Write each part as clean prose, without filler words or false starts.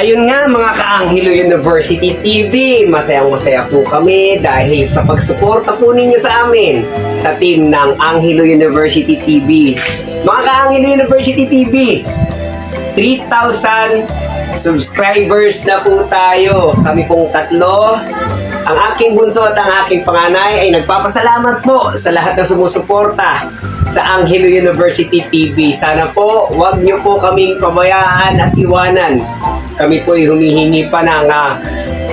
Ayun nga mga ka-Anghelo University TV, masayang-masaya po kami dahil sa pagsuporta po ninyo sa amin sa team ng Anghelo University TV. Mga ka-Anghelo University TV, 3,000 subscribers na po tayo. Kami pong tatlo. Ang aking bunso at ang aking panganay ay nagpapasalamat po sa lahat ng sumusuporta sa Anghelo University TV. Sana po, wag niyo po kaming pabayaan at iwanan. Kami po ay humihingi pa ng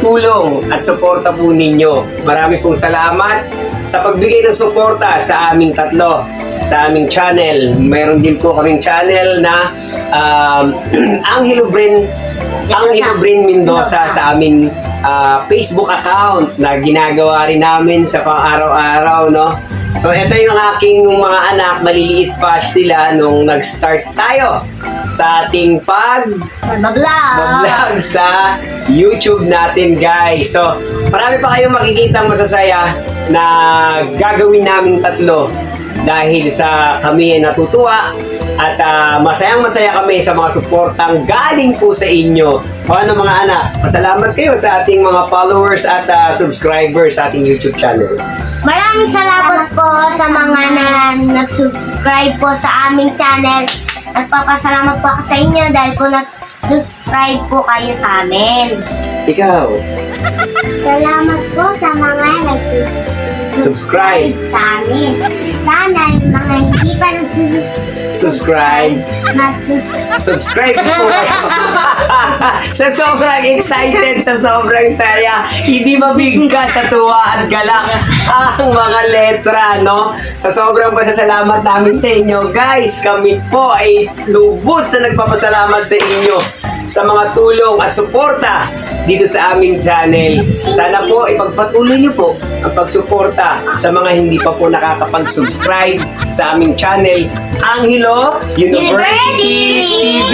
tulong at suporta po ninyo. Marami pong salamat sa pagbigay ng suporta sa aming tatlo, sa aming channel. Mayroon din po kaming channel na Anghelo Brin Mendoza sa aming Facebook account na ginagawa rin namin sa pang-araw-araw, no? So, ito yung aking mga anak, maliliit pa sila nung nag-start tayo sa ating pag-vlog sa YouTube natin, guys. So, marami pa kayong makikitang masasaya na gagawin namin tatlo dahil sa kami ay natutuwa at masayang-masaya kami sa mga suportang galing po sa inyo. O ano mga anak, pasalamat kayo sa ating mga followers at subscribers sa ating YouTube channel. Maraming salamat po sa mga nag-subscribe po sa aming channel. Nagpapasalamat po ako sa inyo dahil po nag-subscribe po kayo sa amin. Ikaw, Salamat po sa mga Subscribe. sa amin. Sana yung mga hindi pa subscribe. Subscribe po kayo. Sa sobrang excited, sa sobrang saya, hindi mabigkas sa tuwa at galak ang mga letra, no? Sa sobrang pasasalamat namin sa inyo, guys, kami po ay lubos na nagpapasalamat sa inyo sa mga tulong at suporta dito sa aming channel. Sana po ipagpatuloy niyo po ang pagsuporta sa mga hindi pa po nakakapag-subscribe sa aming channel, Anghelo University TV.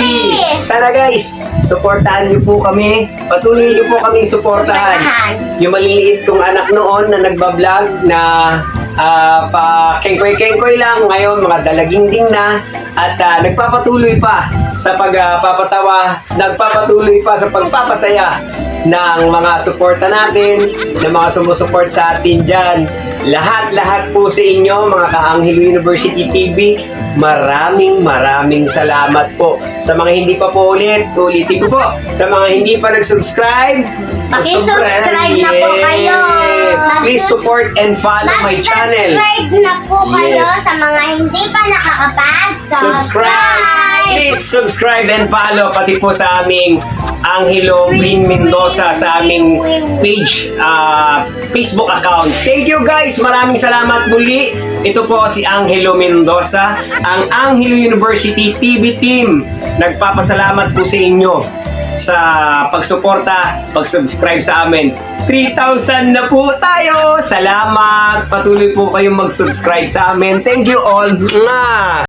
Sana guys, suportahan niyo po kami. Patuloy niyo po kaming suportahan. Yung maliliit kong anak noon na nagbablog na pa kengkoy-kengkoy lang, ngayon mga dalaginding na at nagpapatuloy pa sa pagpapatawa, nagpapatuloy pa sa pagpapasaya ng mga suporta natin, ng mga sumusuport sa atin dyan. Lahat po sa inyo, mga ka-Anghelo University TV, maraming salamat po. Sa mga hindi pa po ulitin ko po. Sa mga hindi pa nag-subscribe, Paki-subscribe na po kayo. Please support and follow my channel. Mag-subscribe na po kayo Yes. sa mga hindi pa nakakapag-subscribe. Please subscribe and follow pati po sa aming Anghelo Brin Mendoza sa aming page, Facebook account. Thank you guys, maraming salamat muli. Ito po si Anghelo Mendoza, ang Anghelo University TV team. Nagpapasalamat po sa inyo sa pagsuporta, pag-subscribe sa amin. 3,000 na po tayo. Salamat. Patuloy po kayong mag-subscribe sa amin. Thank you all. Mwah!